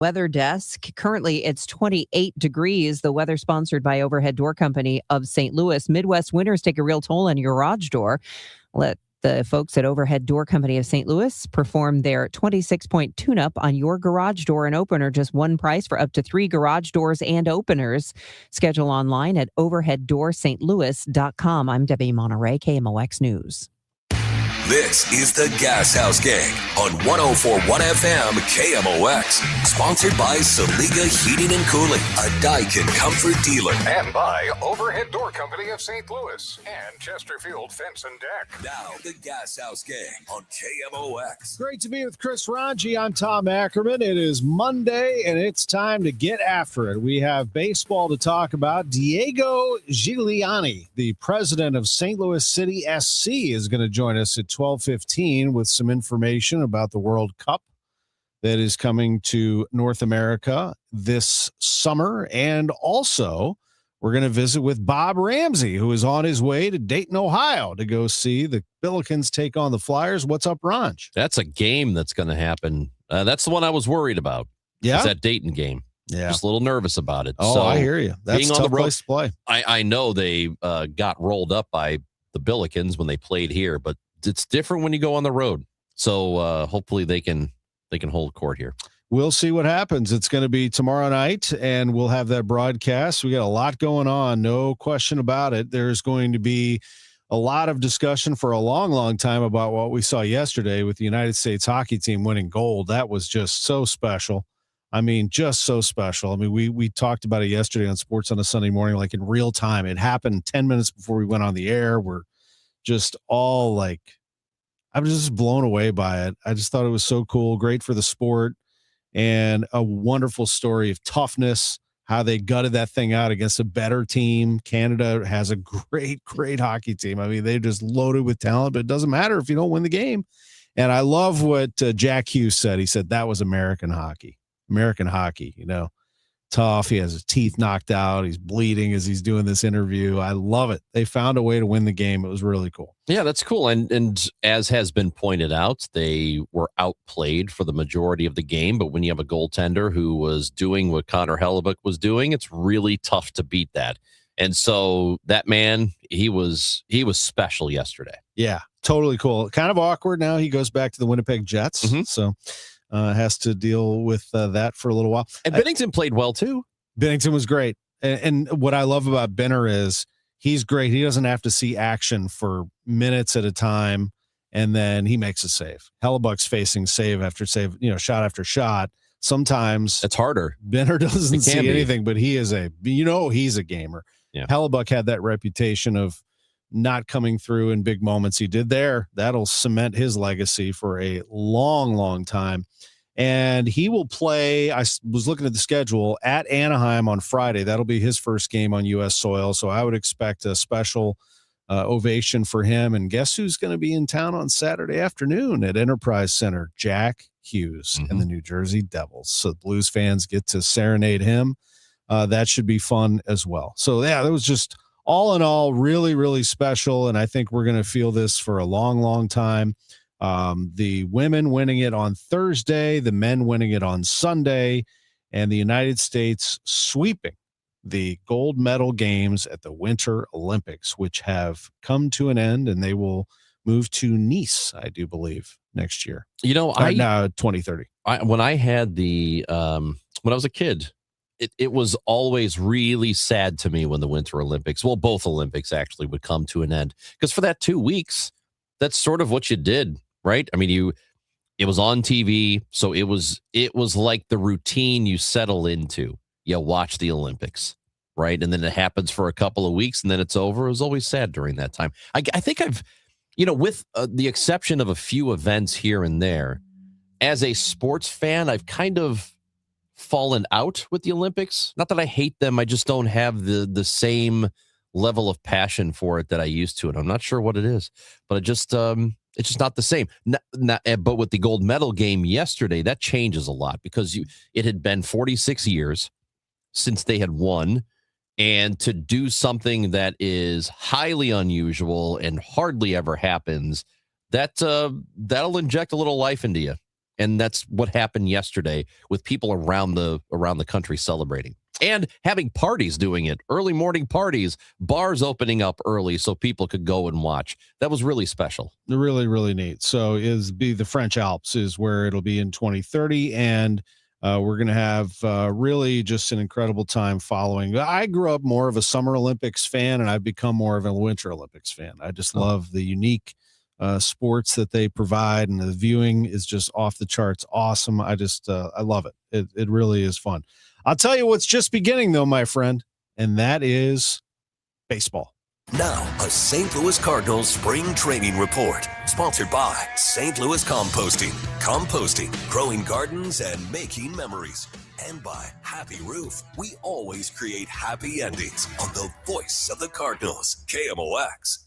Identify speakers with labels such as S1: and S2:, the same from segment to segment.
S1: Weather desk. Currently, it's 28 degrees. The weather sponsored by Overhead Door Company of St. Louis. Midwest winters take a real toll on your garage door. Let the folks at Overhead Door Company of St. Louis perform their 26-point tune-up on your garage door and opener. Just one price for up to 3 garage doors and openers. Schedule online at overheaddoorstlouis.com. I'm Debbie Monterey, KMOX News.
S2: This is the Gashouse Gang on 104.1 FM KMOX. Sponsored by Saliga Heating and Cooling, a Daikin comfort dealer.
S3: And by Overhead Door Company of St. Louis and Chesterfield Fence and Deck.
S2: Now, the Gashouse Gang on KMOX.
S4: Great to be with Chris Ranji. I'm Tom Ackerman. It is Monday, and it's time to get after it. We have baseball to talk about. Diego Giuliani, the president of St. Louis City SC, is going to join us at 12:15 with some information about the World Cup that is coming to North America this summer. And also, we're going to visit with Bob Ramsey, who is on his way to Dayton, Ohio, to go see the Billikens take on the Flyers. What's up, Ranch?
S5: That's a game that's going to happen. That's the one I was worried about.
S4: Yeah,
S5: is that Dayton game.
S4: Yeah,
S5: just a little nervous about it.
S4: Oh,
S5: so
S4: I hear you. That's a tough place to play.
S5: I know they got rolled up by the Billikens when they played here, but it's different when you go on the road. So hopefully they can hold court here.
S4: We'll see what happens. It's going to be tomorrow night, and we'll have that broadcast. We got a lot going on, no question about it. There's going to be a lot of discussion for a long, long time about what we saw yesterday with the United States hockey team winning gold. That was just so special. I mean, just so special. I mean, we talked about it yesterday on Sports on a Sunday Morning, like in real time. It happened 10 minutes before we went on the air. We're just all like, I was just blown away by it. I just thought it was so cool, great for the sport, and a wonderful story of toughness, how they gutted that thing out against a better team. Canada has a great, great hockey team. I mean, they're just loaded with talent, but it doesn't matter if you don't win the game. And I love what Jack Hughes said. He said that was American hockey, you know. Tough. He has his teeth knocked out. He's bleeding as he's doing this interview. I love it. They found a way to win the game. It was really cool.
S5: Yeah, that's cool. And as has been pointed out, they were outplayed for the majority of the game. But when you have a goaltender who was doing what Connor Hellebuck was doing, it's really tough to beat that. And so that man, he was special yesterday.
S4: Yeah, totally cool. Kind of awkward now. He goes back to the Winnipeg Jets. Mm-hmm. So has to deal with that for a little while.
S5: And Binnington played well too.
S4: Binnington was great. And what I love about Benner is he's great. He doesn't have to see action for minutes at a time, and then he makes a save. Hellebuck's facing save after save, shot after shot. Sometimes
S5: it's harder.
S4: Benner doesn't see anything, but he is he's a gamer.
S5: Yeah.
S4: Hellebuck had that reputation of not coming through in big moments. He did there. That'll cement his legacy for a long, long time. And he will play, I was looking at the schedule, at Anaheim on Friday. That'll be his first game on U.S. soil. So I would expect a special ovation for him. And guess who's going to be in town on Saturday afternoon at Enterprise Center? Jack Hughes and the New Jersey Devils. So the Blues fans get to serenade him. That should be fun as well. So, yeah, that was just all in all really, really special. And I think we're going to feel this for a long, long time. The women winning it on Thursday, the men winning it on Sunday, and the United States sweeping the gold medal games at the Winter Olympics, which have come to an end, and they will move to Nice, I do believe, next year. 2030.
S5: When I had when I was a kid, it was always really sad to me when the Winter Olympics, well, both Olympics actually, would come to an end. Because for that 2 weeks, that's sort of what you did, right? I mean, it was on TV, so it was like the routine you settle into. You watch the Olympics, right? And then it happens for a couple of weeks, and then it's over. It was always sad during that time. I think I've, with the exception of a few events here and there, as a sports fan, I've kind of fallen out with the Olympics. Not that I hate them, I just don't have the same level of passion for it that I used to, and I'm not sure what it is, but it's just not the same. But with the gold medal game yesterday, that changes a lot, because it had been 46 years since they had won, and to do something that is highly unusual and hardly ever happens, that'll inject a little life into you. And that's what happened yesterday with people around the country celebrating and having parties doing it, early morning parties, bars opening up early so people could go and watch. That was really special.
S4: Really, really neat. So the French Alps is where it'll be in 2030. And we're going to have really just an incredible time following. I grew up more of a Summer Olympics fan, and I've become more of a Winter Olympics fan. I just love the unique sports that they provide, and the viewing is just off the charts awesome. I love it. It really is fun. I'll tell you what's just beginning though, my friend, and that is baseball.
S2: Now, a St. Louis Cardinals spring training report, sponsored by St. Louis Composting. Composting, growing gardens and making memories. And by Happy Roof, we always create happy endings on the voice of the Cardinals, KMOX.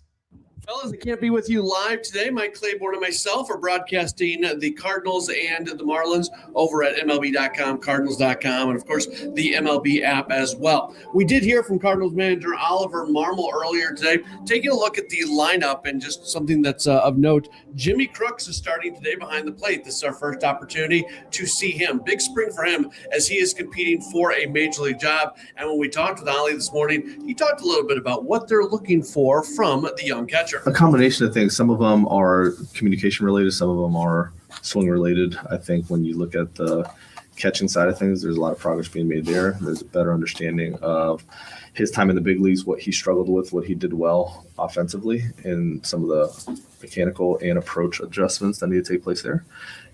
S6: Fellas, I can't be with you live today. Mike Claiborne and myself are broadcasting the Cardinals and the Marlins over at MLB.com, Cardinals.com, and, of course, the MLB app as well. We did hear from Cardinals manager Oliver Marmol earlier today, taking a look at the lineup, and just something that's of note. Jimmy Crooks is starting today behind the plate. This is our first opportunity to see him. Big spring for him as he is competing for a major league job. And when we talked with Ollie this morning, he talked a little bit about what they're looking for from the young catcher.
S7: A combination of things. Some of them are communication related. Some of them are swing related. I think when you look at the catching side of things, there's a lot of progress being made there. There's a better understanding of his time in the big leagues, what he struggled with, what he did well offensively, and some of the mechanical and approach adjustments that need to take place there.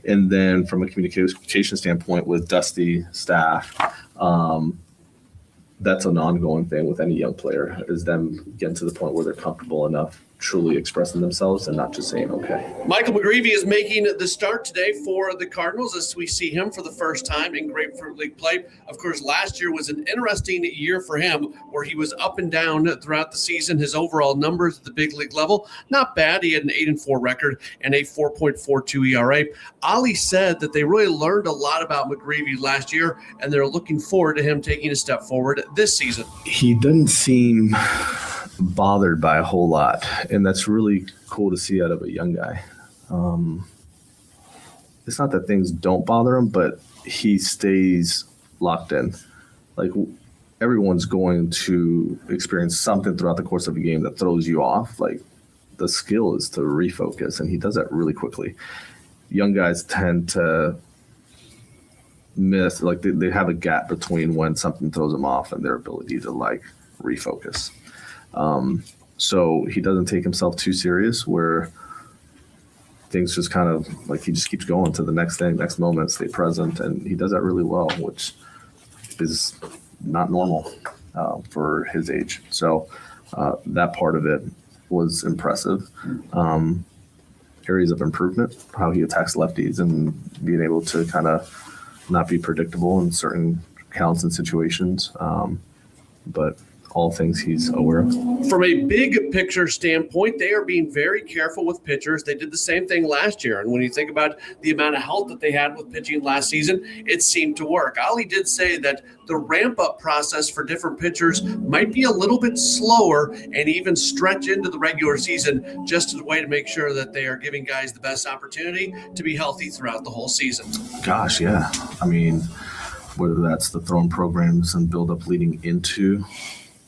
S7: And then from a communication standpoint with Dusty staff, that's an ongoing thing with any young player, is them getting to the point where they're comfortable enough truly expressing themselves and not just saying okay.
S6: Michael McGreevy is making the start today for the Cardinals as we see him for the first time in Grapefruit League play. Of course, last year was an interesting year for him where he was up and down throughout the season. His overall numbers at the big league level, not bad. He had an 8-4 record and a 4.42 ERA. Ollie said that they really learned a lot about McGreevy last year, and they're looking forward to him taking a step forward this season.
S7: He doesn't seem bothered by a whole lot, and that's really cool to see out of a young guy. It's not that things don't bother him, but he stays locked in. Like, everyone's going to experience something throughout the course of a game that throws you off. Like, the skill is to refocus, and he does that really quickly. Young guys tend to miss, like they have a gap between when something throws them off and their ability to like refocus. So he doesn't take himself too serious, where things just kind of like he just keeps going to the next thing, next moment, stay present. And he does that really well, which is not normal for his age. So that part of it was impressive. Areas of improvement, how he attacks lefties and being able to kind of not be predictable in certain counts and situations. But all things he's aware of.
S6: From a big picture standpoint, they are being very careful with pitchers. They did the same thing last year. And when you think about the amount of help that they had with pitching last season, it seemed to work. Ollie did say that the ramp-up process for different pitchers might be a little bit slower and even stretch into the regular season, just as a way to make sure that they are giving guys the best opportunity to be healthy throughout the whole season.
S7: Gosh, yeah. I mean, whether that's the throwing programs and build-up leading into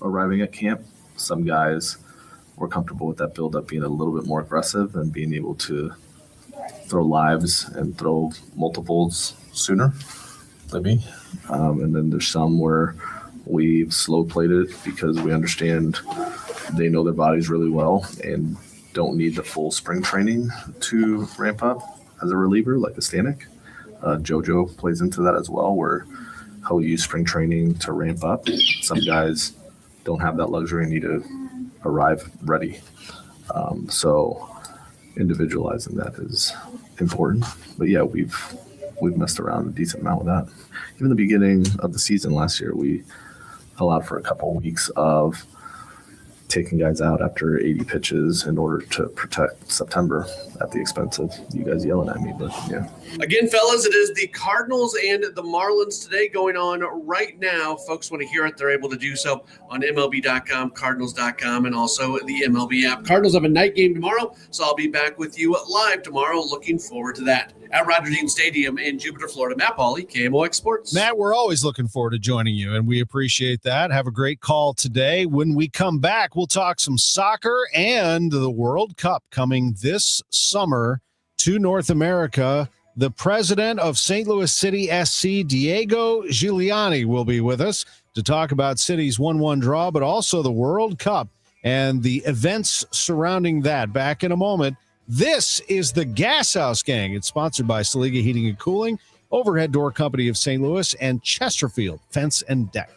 S7: arriving at camp, some guys were comfortable with that build-up being a little bit more aggressive and being able to throw lives and throw multiples sooner than me. And then there's some where we've slow played it because we understand they know their bodies really well and don't need the full spring training to ramp up as a reliever like a Stanek. JoJo plays into that as well, where he'll use spring training to ramp up. Some guys don't have that luxury and need to arrive ready. So individualizing that is important. But yeah, we've messed around a decent amount with that. Even the beginning of the season last year, we allowed for a couple of weeks of taking guys out after 80 pitches in order to protect September at the expense of you guys yelling at me. But yeah.
S6: Again, fellas, it is the Cardinals and the Marlins today going on right now. Folks want to hear it, they're able to do so on MLB.com, Cardinals.com, and also the MLB app. Cardinals have a night game tomorrow, so I'll be back with you live tomorrow. Looking forward to that. At Roger Dean Stadium in Jupiter, Florida. Matt Pauley, KMOX Sports.
S4: Matt, we're always looking forward to joining you, and we appreciate that. Have a great call today. When we come back, we'll talk some soccer and the World Cup coming this summer to North America. The president of St. Louis City SC, Diego Giuliani, will be with us to talk about City's 1-1 draw, but also the World Cup and the events surrounding that. Back in a moment. This is the Gashouse Gang. It's sponsored by Saliga Heating and Cooling, Overhead Door Company of St. Louis, and Chesterfield Fence and Deck.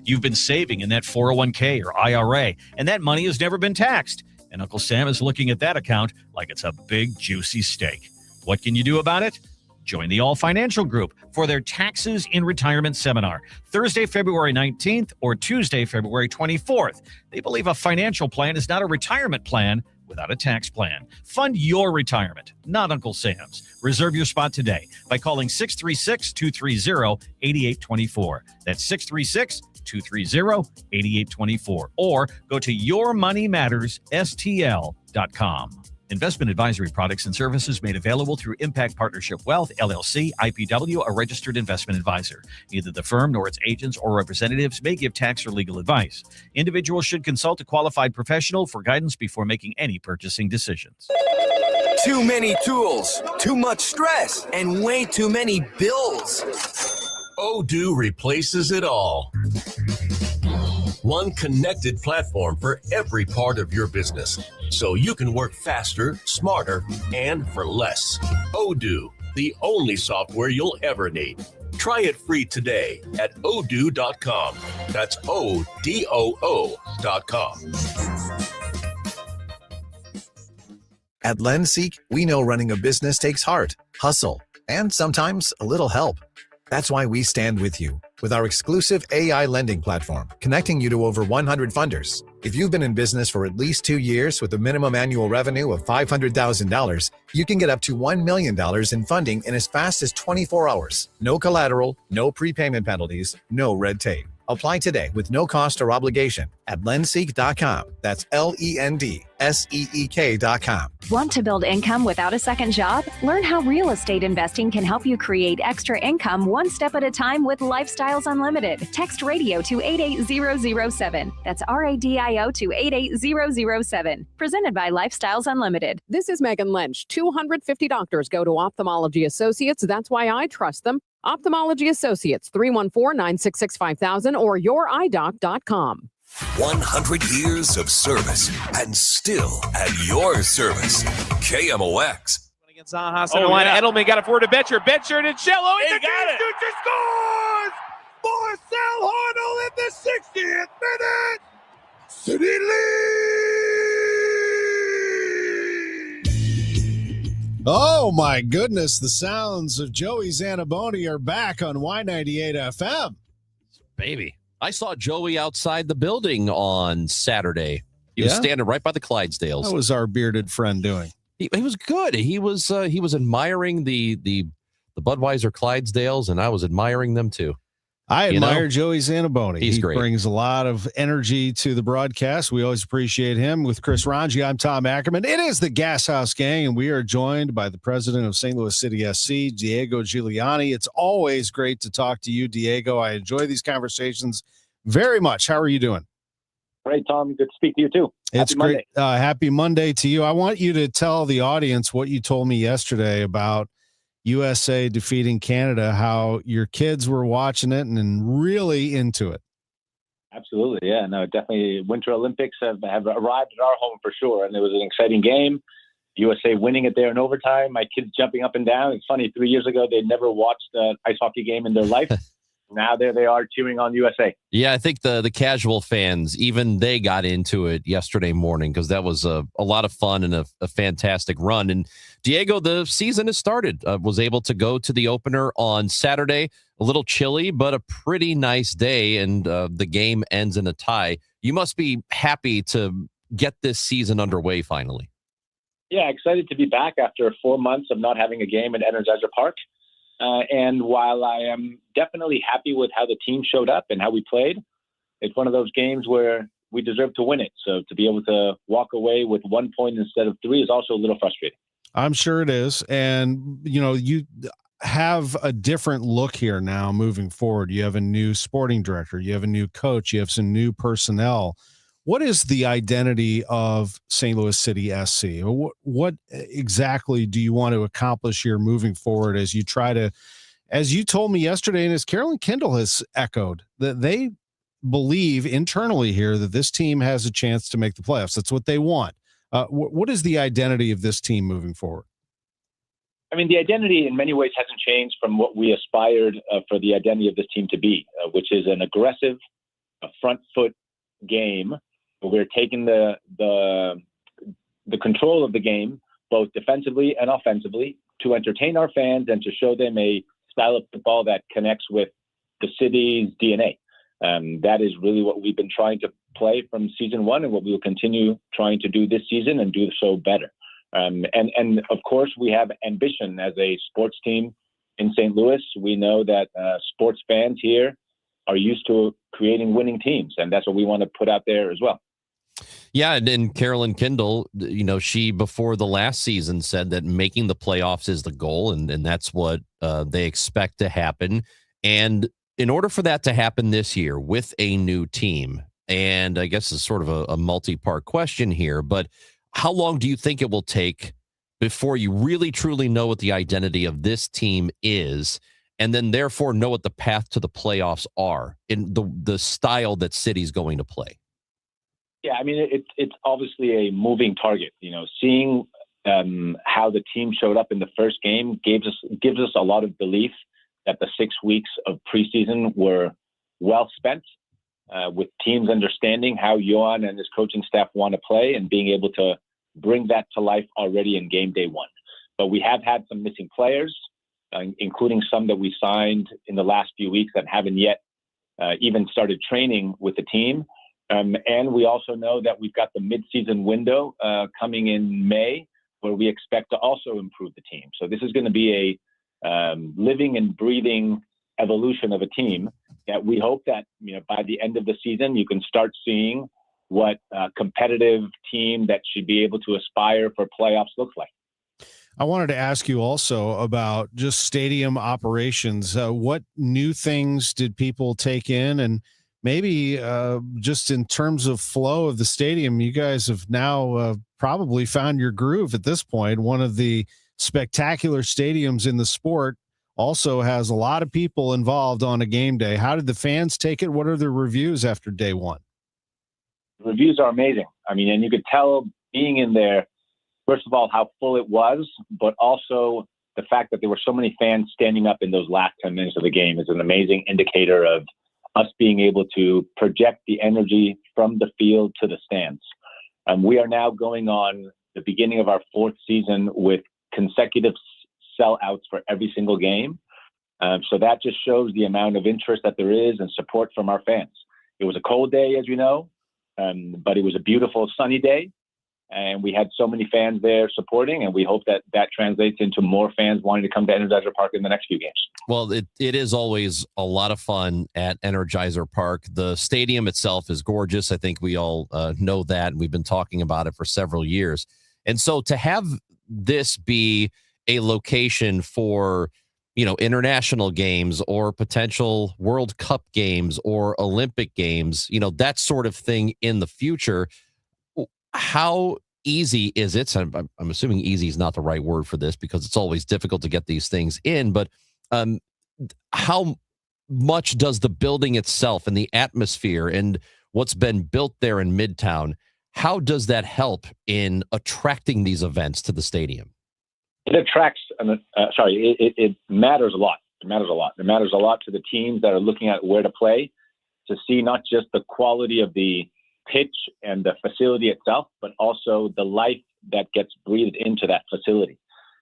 S8: You've been saving in that 401k or IRA, and that money has never been taxed. And Uncle Sam is looking at that account like it's a big, juicy steak. What can you do about it? Join the All Financial Group for their Taxes in Retirement Seminar, Thursday, February 19th or Tuesday, February 24th. They believe a financial plan is not a retirement plan without a tax plan. Fund your retirement, not Uncle Sam's. Reserve your spot today by calling 636-230-8824. That's 636-230-8824. Or go to yourmoneymattersstl.com. Investment advisory products and services made available through Impact Partnership Wealth, LLC, IPW, a registered investment advisor. Neither the firm nor its agents or representatives may give tax or legal advice. Individuals should consult a qualified professional for guidance before making any purchasing decisions.
S9: Too many tools, too much stress, and way too many bills.
S2: Odoo replaces it all. One connected platform for every part of your business, so you can work faster, smarter, and for less. Odoo, the only software you'll ever need. Try it free today at odoo.com. That's ODOO.com.
S10: At LendSeek, we know running a business takes heart, hustle, and sometimes a little help. That's why we stand with you with our exclusive AI lending platform, connecting you to over 100 funders. If you've been in business for at least 2 years with a minimum annual revenue of $500,000, you can get up to $1 million in funding in as fast as 24 hours. No collateral, no prepayment penalties, no red tape. Apply today with no cost or obligation at lendseek.com. That's LENDSEEK.com.
S11: Want to build income without a second job? Learn how real estate investing can help you create extra income one step at a time with Lifestyles Unlimited. Text radio to 88007. That's RADIO to 88007. Presented by Lifestyles Unlimited.
S12: This is Megan Lynch. 250 doctors go to Ophthalmology Associates. That's why I trust them. Ophthalmology Associates, 314-966-5000 or youridoc.com.
S2: 100 years of service and still at your service. KMOX.
S13: Against Zaha, center line. Edelman got it forward to Betcher. Betcher to Cello.
S14: He got it. Dutra scores! Marcel Harnell in the 60th minute. City lead.
S4: Oh, my goodness. The sounds of Joey Zanaboni are back on Y98 FM.
S5: Baby. I saw Joey outside the building on Saturday. He was standing right by the Clydesdales.
S4: How was our bearded friend doing?
S5: He was good. He was admiring the Budweiser Clydesdales, and I was admiring them too.
S4: I admire Joey Zanaboni.
S5: He's great.
S4: He brings a lot of energy to the broadcast. We always appreciate him. With Chris Ranji, I'm Tom Ackerman. It is the Gashouse Gang, and we are joined by the president of St. Louis City SC, Diego Giuliani. It's always great to talk to you, Diego. I enjoy these conversations very much. How are you doing?
S15: Great, Tom. Good to speak to you, too.
S4: It's great. Happy Monday to you. I want you to tell the audience what you told me yesterday about USA defeating Canada, how your kids were watching it and really into it.
S15: Absolutely. Yeah, no, definitely. Winter Olympics have arrived at our home for sure. And it was an exciting game. USA winning it there in overtime. My kids jumping up and down. It's funny, 3 years ago, they'd never watched an ice hockey game in their life. Now there they are cheering on USA.
S5: Yeah, I think the casual fans, even they got into it yesterday morning because that was a lot of fun and a fantastic run. And Diego, the season has started. Was able to go to the opener on Saturday. A little chilly, but a pretty nice day, and the game ends in a tie. You must be happy to get this season underway finally.
S15: Yeah, excited to be back after 4 months of not having a game at Energizer Park. And while I am definitely happy with how the team showed up and how we played, it's one of those games where we deserve to win it. So to be able to walk away with 1 point instead of 3 is also a little frustrating.
S4: I'm sure it is. And, you have a different look here now moving forward. You have a new sporting director, you have a new coach, you have some new personnel. What is the identity of St. Louis City SC? What exactly do you want to accomplish here moving forward as you try to, as you told me yesterday, and as Carolyn Kindle has echoed, that they believe internally here that this team has a chance to make the playoffs. That's what they want. What is the identity of this team moving forward?
S15: I mean, the identity in many ways hasn't changed from what we aspired for the identity of this team to be, which is an aggressive, front foot game. We're taking the control of the game, both defensively and offensively, to entertain our fans and to show them a style of football that connects with the city's DNA. That is really what we've been trying to play from season one and what we will continue trying to do this season and do so better. And of course, we have ambition as a sports team in St. Louis. We know that sports fans here are used to creating winning teams, and that's what we want to put out there as well.
S5: Yeah, and then Carolyn Kindle, she before the last season said that making the playoffs is the goal, and that's what they expect to happen. And in order for that to happen this year with a new team, and I guess it's sort of a multi-part question here, but how long do you think it will take before you really truly know what the identity of this team is, and then therefore know what the path to the playoffs are in the style that City's going to play?
S15: Yeah, I mean, it's obviously a moving target. Seeing how the team showed up in the first game gives us a lot of belief that the 6 weeks of preseason were well spent, with teams understanding how Johan and his coaching staff want to play and being able to bring that to life already in game day one. But we have had some missing players, including some that we signed in the last few weeks that haven't yet even started training with the team. And we also know that we've got the midseason window coming in May, where we expect to also improve the team. So this is going to be a living and breathing evolution of a team that we hope that by the end of the season, you can start seeing what a competitive team that should be able to aspire for playoffs looks like.
S4: I wanted to ask you also about just stadium operations. What new things did people take in? And maybe just in terms of flow of the stadium, you guys have now probably found your groove at this point. One of the spectacular stadiums in the sport also has a lot of people involved on a game day. How did the fans take it? What are the reviews after day one?
S15: Reviews are amazing. I mean, and you could tell being in there, first of all, how full it was, but also the fact that there were so many fans standing up in those last 10 minutes of the game is an amazing indicator of us being able to project the energy from the field to the stands. We are now going on the beginning of our 4th season with consecutive sellouts for every single game. So that just shows the amount of interest that there is and support from our fans. It was a cold day, as you know, but it was a beautiful sunny day. And we had so many fans there supporting, and we hope that that translates into more fans wanting to come to Energizer Park in the next few games.
S5: Well, it is always a lot of fun at Energizer Park. The stadium itself is gorgeous. I think we all know that, and we've been talking about it for several years. And so to have this be a location for, international games or potential World Cup games or Olympic games, that sort of thing in the future, how easy is it? I'm assuming easy is not the right word for this because it's always difficult to get these things in, but how much does the building itself and the atmosphere and what's been built there in Midtown, how does that help in attracting these events to the stadium?
S15: It attracts, it matters a lot. It matters a lot. It matters a lot to the teams that are looking at where to play, to see not just the quality of the pitch and the facility itself, but also the life that gets breathed into that facility.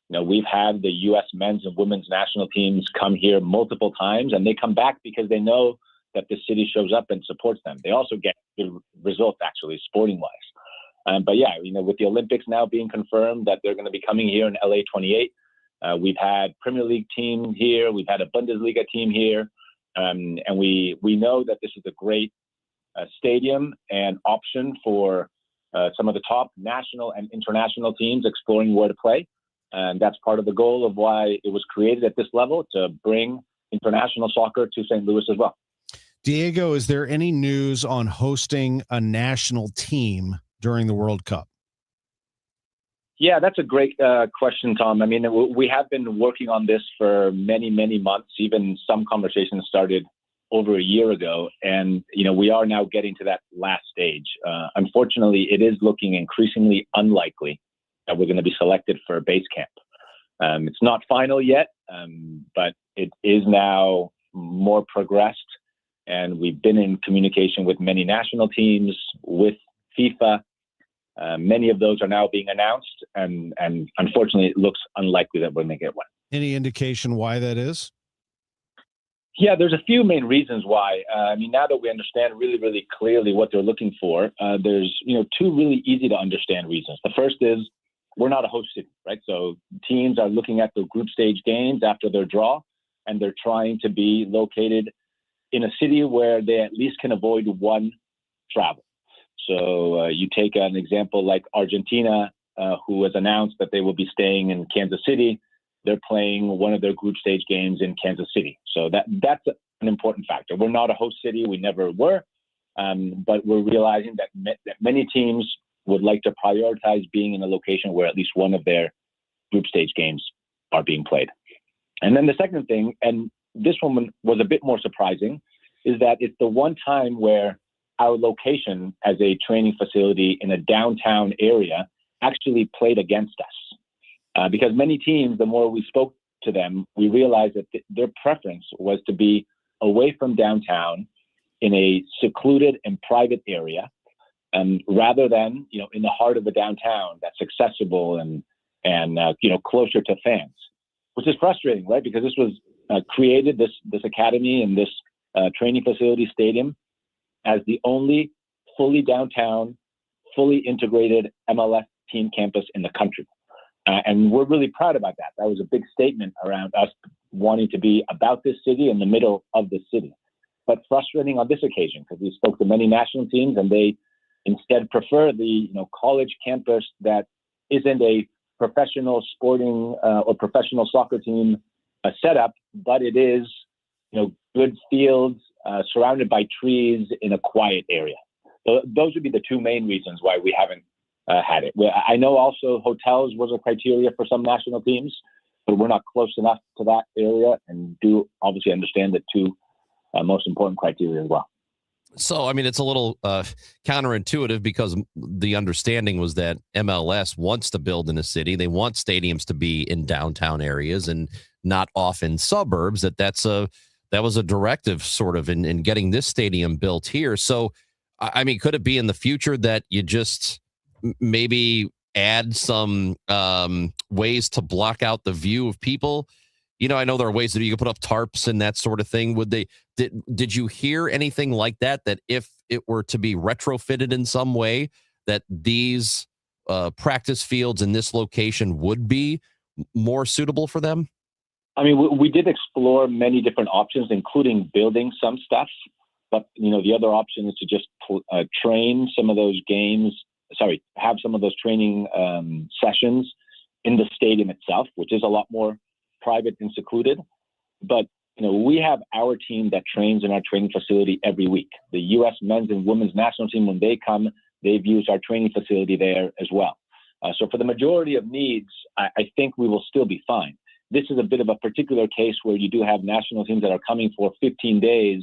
S15: You know, we've had the U.S. men's and women's national teams come here multiple times, and they come back because they know that the city shows up and supports them. They also get good results, actually, sporting-wise. But yeah, you know, with the Olympics now being confirmed that they're going to be coming here in LA 28, we've had Premier League team here, we've had a Bundesliga team here, and we know that this is a great stadium and option for some of the top national and international teams exploring where to play. And that's part of the goal of why it was created at this level, to bring international soccer to St. Louis as well.
S4: Diego, is there any news on hosting a national team during the World Cup?
S15: Yeah, that's a great question, Tom. I mean, we have been working on this for many, many months. Even some conversations started over a year ago. And, you know, we are now getting to that last stage. Unfortunately, it is looking increasingly unlikely that we're going to be selected for a base camp. It's not final yet, but it is now more progressed. And we've been in communication with many national teams, with FIFA. Many of those are now being announced. And unfortunately, it looks unlikely that we're going to get one.
S4: Any indication why that is?
S15: Yeah, there's a few main reasons why. I mean, now that we understand really, really clearly what they're looking for, there's, you know, two really easy to understand reasons. The first is we're not a host city, right? So teams are looking at the group stage games after their draw, and they're trying to be located in a city where they at least can avoid one travel. So you take an example like Argentina, who has announced that they will be staying in Kansas City. They're playing one of their group stage games in Kansas City. So that's an important factor. We're not a host city. We never were. But we're realizing that many teams would like to prioritize being in a location where at least one of their group stage games are being played. And then the second thing, and this one was a bit more surprising, is that it's the one time where our location as a training facility in a downtown area actually played against us. Because many teams, the more we spoke to them, we realized that their preference was to be away from downtown in a secluded and private area, rather than, you know, in the heart of the downtown that's accessible and you know, closer to fans, which is frustrating, right? Because this was created, this academy and this training facility stadium, as the only fully downtown, fully integrated MLS team campus in the country. And we're really proud about that. That was a big statement around us wanting to be about this city, in the middle of the city. But frustrating on this occasion, because we spoke to many national teams and they instead prefer the, you know, college campus that isn't a professional sporting or professional soccer team setup, but it is, you know, good fields surrounded by trees in a quiet area. So those would be the two main reasons why we haven't had it. I know also hotels was a criteria for some national teams, but we're not close enough to that area, and do obviously understand the two most important criteria as well.
S5: So, I mean, it's a little counterintuitive, because the understanding was that MLS wants to build in a city. They want stadiums to be in downtown areas and not off in suburbs. That was a directive sort of in getting this stadium built here. So, I mean, could it be in the future that you just maybe add some ways to block out the view of people? You know, I know there are ways that you can put up tarps and that sort of thing. Did you hear anything like that if it were to be retrofitted in some way, that these practice fields in this location would be more suitable for them?
S15: I mean, we did explore many different options, including building some stuff. But, you know, the other option is to just train some of those have some of those training sessions in the stadium itself, which is a lot more private and secluded. But, you know, we have our team that trains in our training facility every week. The U.S. men's and women's national team, when they come, they've used our training facility there as well. So for the majority of needs, I think we will still be fine. This is a bit of a particular case where you do have national teams that are coming for 15 days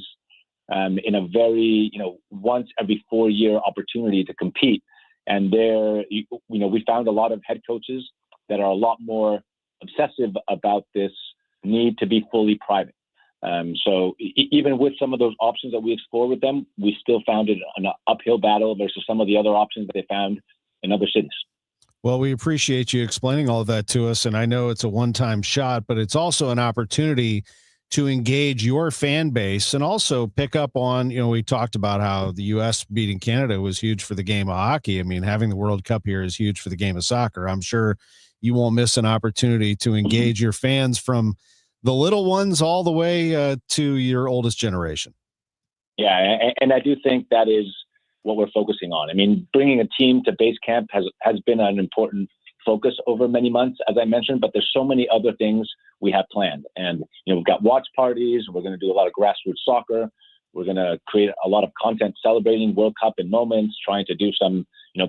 S15: in a very, you know, once every 4-year opportunity to compete. And there, you know, we found a lot of head coaches that are a lot more obsessive about this need to be fully private. So even with some of those options that we explored with them, we still found it an uphill battle versus some of the other options that they found in other cities.
S4: Well, we appreciate you explaining all of that to us. And I know it's a one-time shot, but it's also an opportunity to engage your fan base and also pick up on, we talked about how the U.S. beating Canada was huge for the game of hockey. I mean, having the World Cup here is huge for the game of soccer. I'm sure you won't miss an opportunity to engage your fans from the little ones all the way to your oldest generation.
S15: Yeah, and I do think that is what we're focusing on. I mean, bringing a team to base camp has been an important focus over many months, as I mentioned, but there's so many other things we have planned. And, we've got watch parties. We're going to do a lot of grassroots soccer. We're going to create a lot of content celebrating World Cup in moments, trying to do some,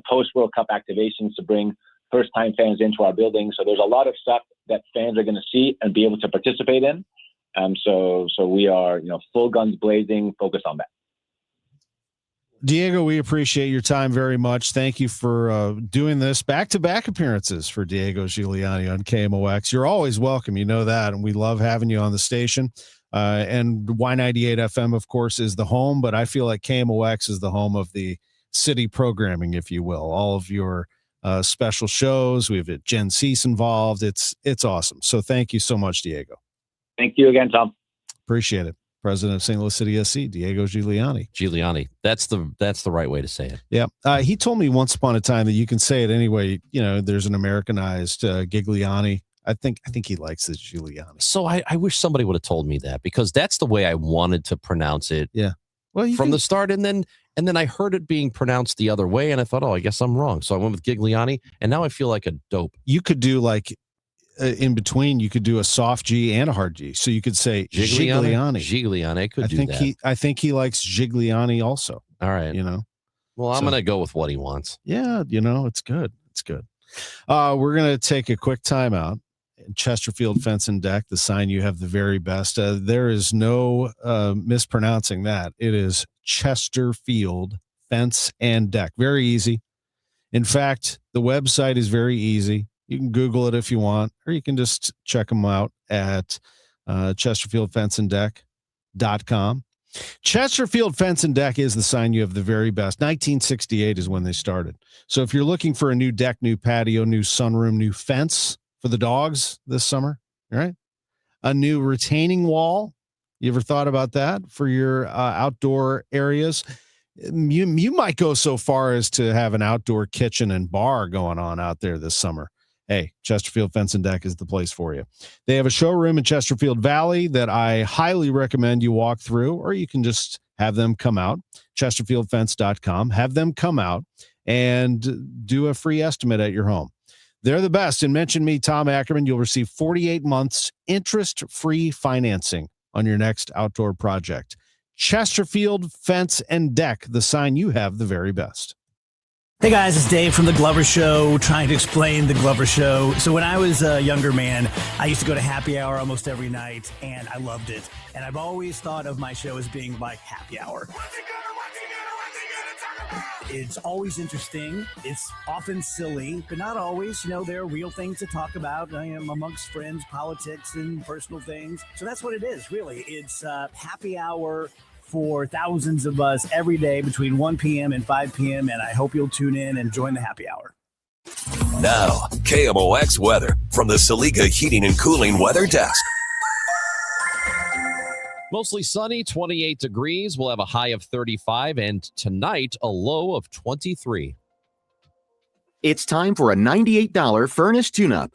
S15: post-World Cup activations to bring first-time fans into our building. So there's a lot of stuff that fans are going to see and be able to participate in. So we are, full guns blazing, focused on that.
S4: Diego, we appreciate your time very much. Thank you for doing this back-to-back appearances for Diego Giuliani on KMOX. You're always welcome. You know that. And we love having you on the station. And Y98 FM, of course, is the home, but I feel like KMOX is the home of the city programming, if you will. All of your special shows. We have Jen Cease involved. It's awesome. So thank you so much, Diego.
S15: Thank you again, Tom.
S4: Appreciate it. President of St. Louis City SC, Diego Giuliani.
S5: Giuliani. That's the right way to say it.
S4: Yeah. He told me once upon a time that you can say it anyway. There's an Americanized Gigliani. I think he likes the Giuliani.
S5: So I wish somebody would have told me that, because that's the way I wanted to pronounce it.
S4: Yeah. Well,
S5: from the start, and then I heard it being pronounced the other way, and I thought, I guess I'm wrong. So I went with Gigliani, and now I feel like a dope.
S4: You could do like in between. You could do a soft G and a hard G, so you could say Gigliani.
S5: Gigliani. I could do that.
S4: I think he likes Gigliani also.
S5: All right. Well, I'm going to go with what he wants.
S4: Yeah. It's good. It's good. We're going to take a quick timeout. Chesterfield Fence and Deck, the sign you have the very best. There is no mispronouncing that. It is Chesterfield Fence and Deck. Very easy. In fact, the website is very easy. You can Google it if you want, or you can just check them out at ChesterfieldFenceandDeck.com. Chesterfield Fence and Deck is the sign you have the very best. 1968 is when they started. So if you're looking for a new deck, new patio, new sunroom, new fence for the dogs this summer, right? A new retaining wall. You ever thought about that for your outdoor areas? You might go so far as to have an outdoor kitchen and bar going on out there this summer. Hey, Chesterfield Fence and Deck is the place for you. They have a showroom in Chesterfield Valley that I highly recommend you walk through, or you can just have them come out, chesterfieldfence.com, have them come out and do a free estimate at your home. They're the best. And mention me, Tom Ackerman. You'll receive 48 months interest-free financing on your next outdoor project. Chesterfield Fence and Deck, the sign you have the very best.
S16: Hey guys, it's Dave from The Glover Show, trying to explain The Glover Show. So when I was a younger man, I used to go to happy hour almost every night, and I loved it. And I've always thought of my show as being like happy hour. It's always interesting. It's often silly, but not always. There are real things to talk about amongst friends, politics, and personal things. So that's what it is, really. It's happy hour for thousands of us every day between 1 p.m. and 5 p.m. And I hope you'll tune in and join the happy hour.
S2: Now, KMOX weather from the Saliga Heating and Cooling Weather Desk.
S5: Mostly sunny, 28 degrees. We'll have a high of 35, and tonight a low of 23.
S17: It's time for a $98 furnace tune-up.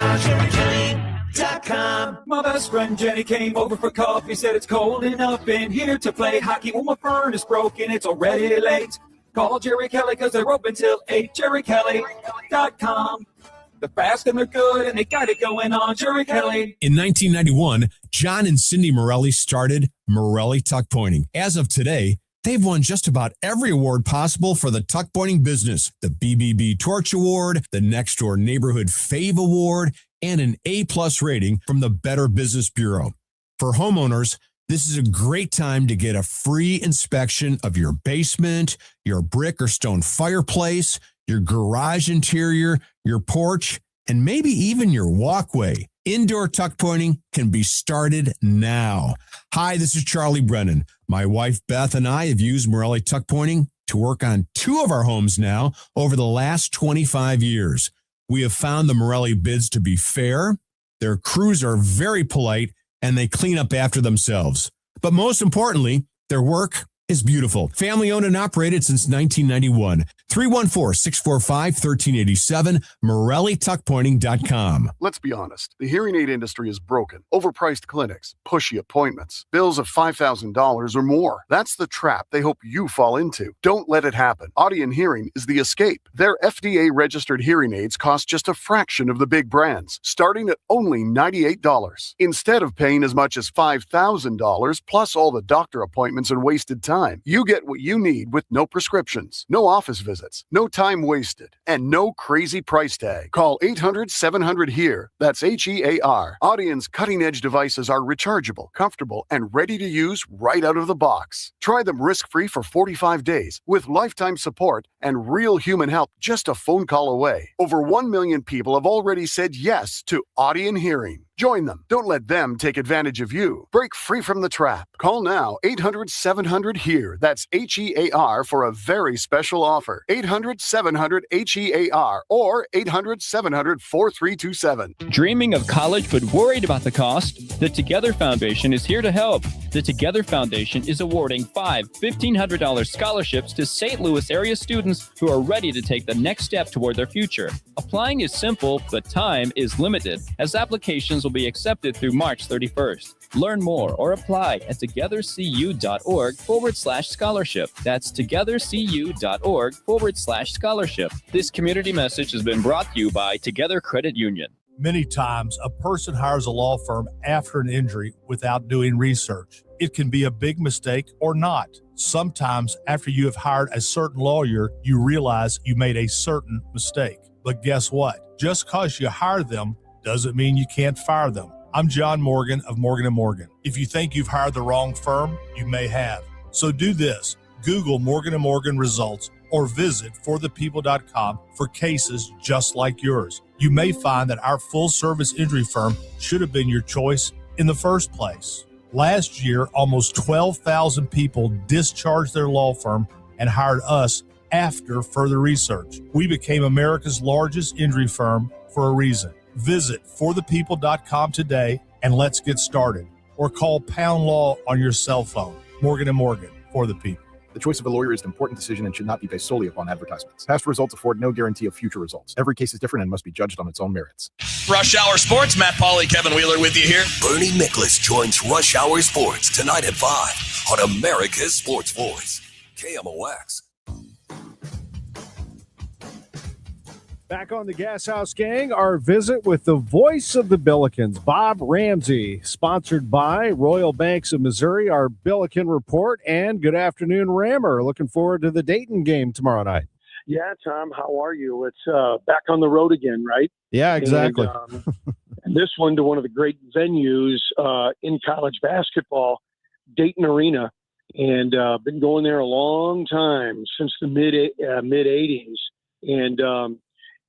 S18: My best friend Jenny came over for coffee, said it's cold enough in here to play hockey. Well, my furnace broken, it's already late. Call Jerry Kelly because they're open till 8. JerryKelly.com. They're fast and they're good and they got it going on. Jerry Kelly.
S19: In 1991, John and Cindy Morelli started Morelli Tuck Pointing. As of today, they've won just about every award possible for the tuck pointing business. The BBB Torch Award, the Next Door Neighborhood Fave Award, and an A+ rating from the Better Business Bureau. For homeowners, this is a great time to get a free inspection of your basement, your brick or stone fireplace, your garage interior, your porch, and maybe even your walkway. Indoor tuck pointing can be started now. Hi, this is Charlie Brennan. My wife Beth and I have used Morelli tuck pointing to work on 2 of our homes now over the last 25 years. We have found the Morelli bids to be fair. Their crews are very polite and they clean up after themselves. But most importantly, their work is beautiful. Family owned and operated since 1991. 314-645-1387, MorelliTuckPointing.com.
S20: Let's be honest. The hearing aid industry is broken. Overpriced clinics, pushy appointments, bills of $5,000 or more. That's the trap they hope you fall into. Don't let it happen. Audien Hearing is the escape. Their FDA-registered hearing aids cost just a fraction of the big brands, starting at only $98. Instead of paying as much as $5,000 plus all the doctor appointments and wasted time, you get what you need with no prescriptions, no office visits, no time wasted, and no crazy price tag. Call 800-700-HERE. That's HEAR. Audien's cutting-edge devices are rechargeable, comfortable, and ready to use right out of the box. Try them risk-free for 45 days with lifetime support and real human help just a phone call away. Over 1 million people have already said yes to Audien Hearing. Join them. Don't let them take advantage of you. Break free from the trap. Call now 800-700-HERE. That's HEAR for a very special offer. 800-700-HEAR or 800-700-4327.
S21: Dreaming of college but worried about the cost? The Together Foundation is here to help. The Together Foundation is awarding 5 $1,500 scholarships to St. Louis area students who are ready to take the next step toward their future. Applying is simple, but time is limited, as applications will be accepted through March 31st. Learn more or apply at togethercu.org/scholarship. That's togethercu.org/scholarship. This community message has been brought to you by Together Credit Union.
S22: Many times, a person hires a law firm after an injury without doing research. It can be a big mistake or not. Sometimes, after you have hired a certain lawyer, you realize you made a certain mistake. But guess what? Just because you hire them doesn't mean you can't fire them. I'm John Morgan of Morgan & Morgan. If you think you've hired the wrong firm, you may have. So do this. Google Morgan & Morgan results or visit forthepeople.com for cases just like yours. You may find that our full-service injury firm should have been your choice in the first place. Last year, almost 12,000 people discharged their law firm and hired us after further research. We became America's largest injury firm for a reason. Visit forthepeople.com today and let's get started. Or call Pound Law on your cell phone. Morgan & Morgan, for the people.
S23: The choice of a lawyer is an important decision and should not be based solely upon advertisements. Past results afford no guarantee of future results. Every case is different and must be judged on its own merits.
S24: Rush Hour Sports, Matt Pauley, Kevin Wheeler with you here.
S2: Bernie Nicholas joins Rush Hour Sports tonight at 5 on America's Sports Voice, KMOX.
S4: Back on the Gashouse Gang, our visit with the voice of the Billikens, Bob Ramsey, sponsored by Royal Banks of Missouri, our Billiken Report, and good afternoon, Rammer. Looking forward to the Dayton game tomorrow night.
S25: Yeah, Tom, how are you? It's back on the road again, right?
S4: Yeah, exactly.
S25: And this one to one of the great venues in college basketball, Dayton Arena, and been going there a long time, since the mid 80s, and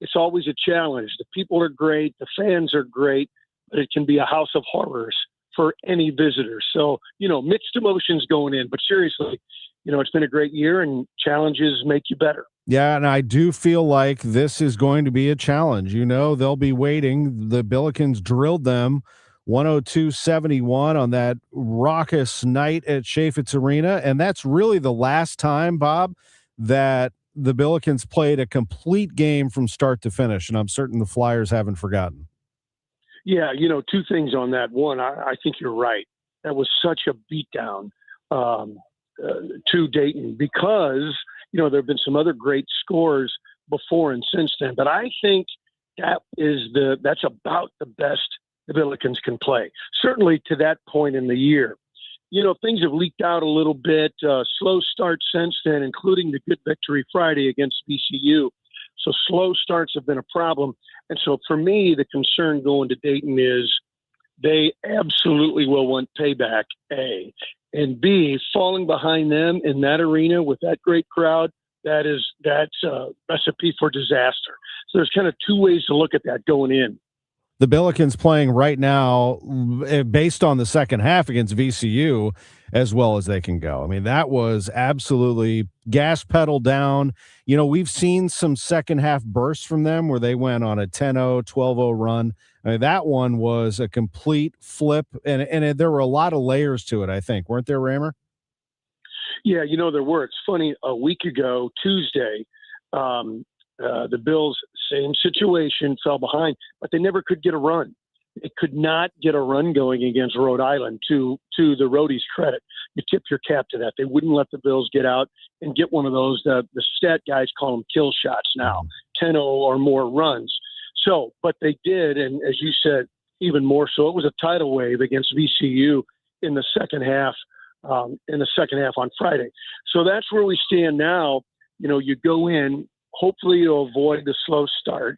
S25: it's always a challenge. The people are great. The fans are great, but it can be a house of horrors for any visitor. So, mixed emotions going in, but seriously, it's been a great year and challenges make you better.
S4: Yeah, and I do feel like this is going to be a challenge. They'll be waiting. The Billikens drilled them 102-71 on that raucous night at Chaffetz Arena, and that's really the last time, Bob, that the Billikens played a complete game from start to finish, and I'm certain the Flyers haven't forgotten.
S25: Yeah, two things on that. One, I think you're right. That was such a beatdown to Dayton because, there have been some other great scores before and since then. But I think that's about the best the Billikens can play, certainly to that point in the year. Things have leaked out a little bit, slow start since then, including the good victory Friday against VCU. So slow starts have been a problem. And so for me, the concern going to Dayton is they absolutely will want payback, A. And B, falling behind them in that arena with that great crowd that's a recipe for disaster. So there's kind of two ways to look at that going in.
S4: The Billikens playing right now, based on the second half against VCU, as well as they can go. I mean, that was absolutely gas pedal down. You know, we've seen some second half bursts from them where they went on a 10-0, 12-0 run. I mean, that one was a complete flip, and there were a lot of layers to it, I think. Weren't there, Raymer?
S25: Yeah, there were. It's funny, a week ago, Tuesday, the Bills, same situation, fell behind, but they never could get a run. They could not get a run going against Rhode Island, to the Roadies' credit. You tip your cap to that. They wouldn't let the Bills get out and get one of those, the stat guys call them kill shots now, 10-0 or more runs. So, but they did, and as you said, even more so, it was a tidal wave against VCU in the second half on Friday. So that's where we stand now. You go in, hopefully you'll avoid the slow start,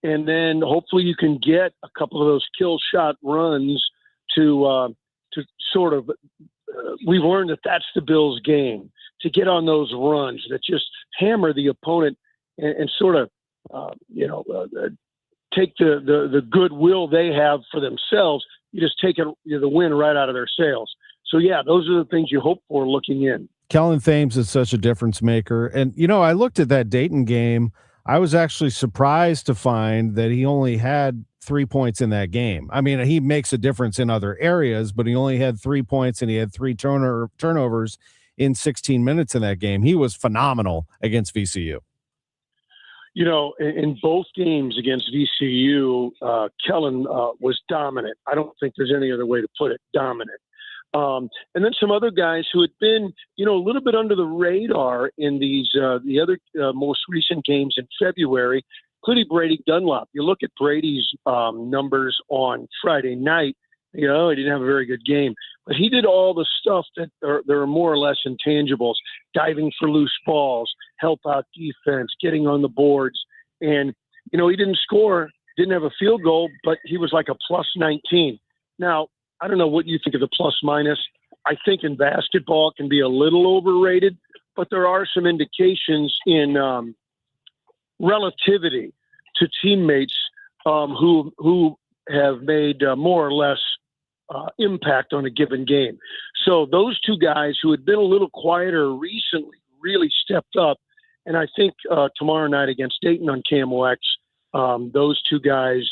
S25: and then hopefully you can get a couple of those kill shot runs to sort of we've learned that that's the Bills' game, to get on those runs that just hammer the opponent and sort of take the goodwill they have for themselves. You just take the wind right out of their sails. So yeah, those are the things you hope for looking in.
S4: Kellen Thames is such a difference maker. And, I looked at that Dayton game. I was actually surprised to find that he only had 3 points in that game. I mean, he makes a difference in other areas, but he only had 3 points and he had 3 turnovers in 16 minutes in that game. He was phenomenal against VCU.
S25: In both games against VCU, Kellen was dominant. I don't think there's any other way to put it, dominant. And then some other guys who had been, a little bit under the radar in these the other most recent games in February, including Brady Dunlop. You look at Brady's numbers on Friday night, he didn't have a very good game. But he did all the stuff that are more or less intangibles, diving for loose balls, help out defense, getting on the boards. And, he didn't score, didn't have a field goal, but he was like a plus 19. Now, I don't know what you think of the plus minus. I think in basketball it can be a little overrated, but there are some indications in relativity to teammates who have made more or less impact on a given game. So those two guys who had been a little quieter recently really stepped up. And I think tomorrow night against Dayton on KMOX, those two guys,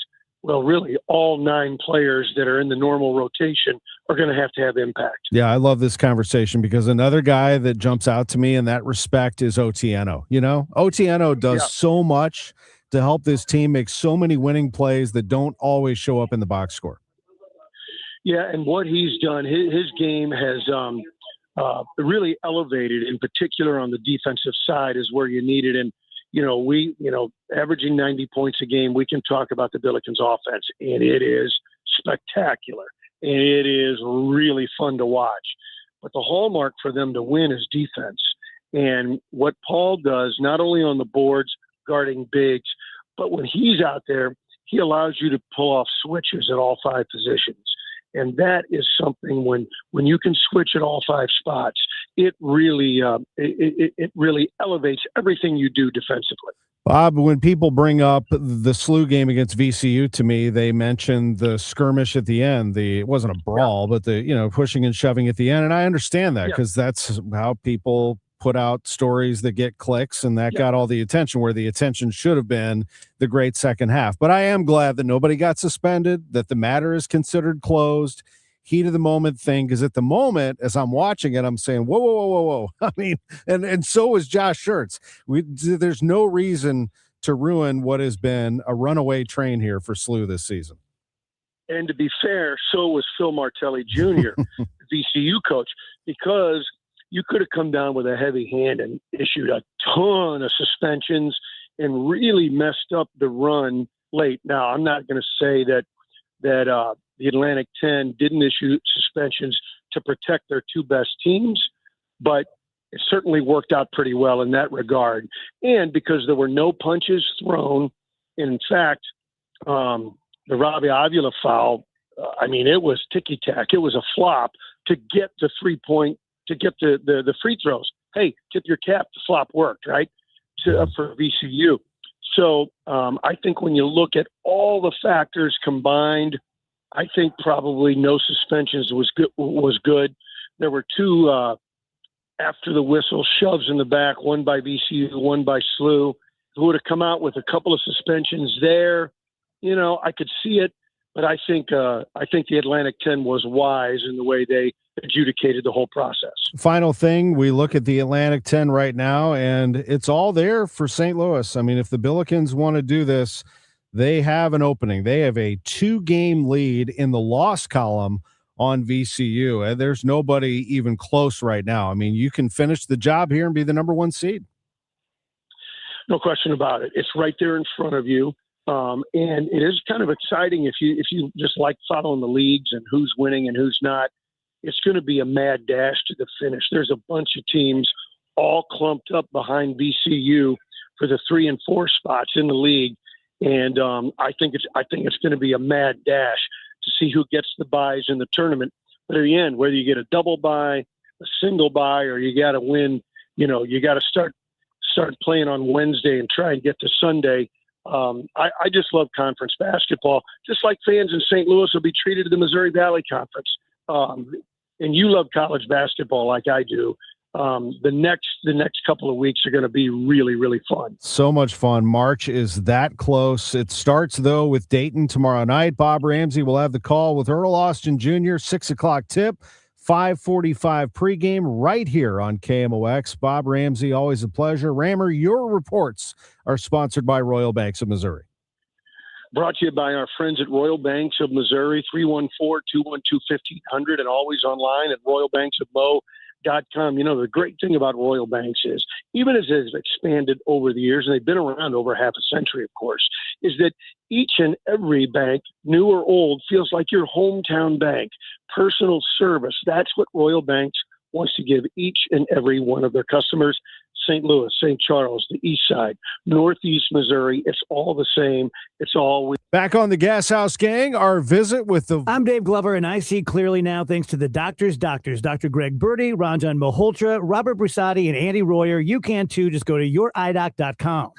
S25: well, really all 9 players that are in the normal rotation are going to have impact.
S4: Yeah, I love this conversation because another guy that jumps out to me in that respect is Otieno. Otieno does so much to help this team make so many winning plays that don't always show up in the box score.
S25: Yeah, and what he's done, his game has really elevated, in particular on the defensive side is where you need it. And, averaging 90 points a game, we can talk about the Billikens offense, and it is spectacular, and it is really fun to watch. But the hallmark for them to win is defense. And what Paul does, not only on the boards guarding bigs, but when he's out there, he allows you to pull off switches at all 5 positions. And that is something when you can switch at all 5 spots, it really it really elevates everything you do defensively.
S4: Bob, when people bring up the SLU game against VCU to me, they mention the skirmish at the end. It wasn't a brawl, but the pushing and shoving at the end. And I understand that because that's how people put out stories that get clicks, and that got all the attention where the attention should have been the great second half. But I am glad that nobody got suspended, that the matter is considered closed. Heat of the moment thing, because at the moment, as I'm watching it, I'm saying, whoa. I mean, and so was Josh Schertz. There's no reason to ruin what has been a runaway train here for SLU this season.
S25: And to be fair, so was Phil Martelli Jr., VCU coach, because you could have come down with a heavy hand and issued a ton of suspensions and really messed up the run late. Now, I'm not going to say that the Atlantic 10 didn't issue suspensions to protect their 2 best teams, but it certainly worked out pretty well in that regard. And because there were no punches thrown, in fact, the Robbie Avila foul, it was ticky-tack. It was a flop to get the 3-point, to get the free throws. hey, tip your cap, the flop worked, right, for VCU. So I think when you look at all the factors combined, I think probably no suspensions was good. There were two after the whistle shoves in the back, one by VCU, one by SLU, who would have come out with a couple of suspensions there. I could see it, but I think the Atlantic 10 was wise in the way they adjudicated the whole process.
S4: Final thing, we look at the Atlantic 10 right now, and it's all there for St. Louis. I mean, if the Billikens want to do this, they have an opening. They have a 2-game lead in the loss column on VCU, and there's nobody even close right now. I mean, you can finish the job here and be the number 1 seed.
S25: No question about it. It's right there in front of you. And it is kind of exciting if you just like following the leagues and who's winning and who's not. It's going to be a mad dash to the finish. There's a bunch of teams all clumped up behind VCU for the 3 and 4 spots in the league, and I think it's going to be a mad dash to see who gets the buys in the tournament. But at the end, whether you get a double buy, a single buy, or you got to win, you got to start playing on Wednesday and try and get to Sunday. I just love conference basketball, just like fans in St. Louis will be treated to the Missouri Valley Conference. And you love college basketball like I do. The next couple of weeks are going to be really, really fun.
S4: So much fun. March is that close. It starts, though, with Dayton tomorrow night. Bob Ramsey will have the call with Earl Austin Jr., 6 o'clock tip, 5:45 pregame right here on KMOX. Bob Ramsey, always a pleasure. Rammer, your reports are sponsored by Royal Banks of Missouri.
S25: Brought to you by our friends at Royal Banks of Missouri, 314-212-1500, and always online at royalbanksofmo.com. The great thing about Royal Banks is, even as it's expanded over the years, and they've been around over half a century, of course, is that each and every bank, new or old, feels like your hometown bank. Personal service, that's what Royal Banks wants to give each and every one of their customers. St. Louis, St. Charles, the East Side, Northeast Missouri, it's all the same. It's all
S4: Back on the Gashouse Gang, our visit with the...
S16: I'm Dave Glover, and I see clearly now thanks to the doctors, Dr. Greg Birdie, Ranjan Malhotra, Robert Brusati, and Andy Royer. You can too. Just go to youridoc.com.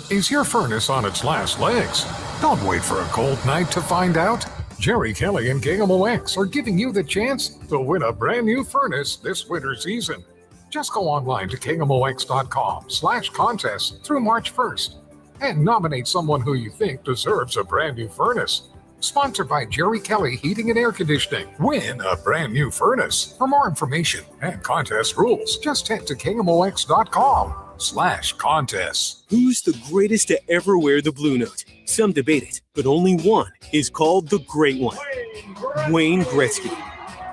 S1: Is your furnace on its last legs? Don't wait for a cold night to find out. Jerry Kelly and KMOX are giving you the chance to win a brand new furnace this winter season. Just go online to KMOX.com/contest through March 1st and nominate someone who you think deserves a brand new furnace. Sponsored by Jerry Kelly Heating and Air Conditioning. Win a brand new furnace. For more information and contest rules, just head to KMOX.com/contest.
S3: Who's the greatest to ever wear the Blue Note? Some debate it, but only one is called the Great One. Wayne Gretzky.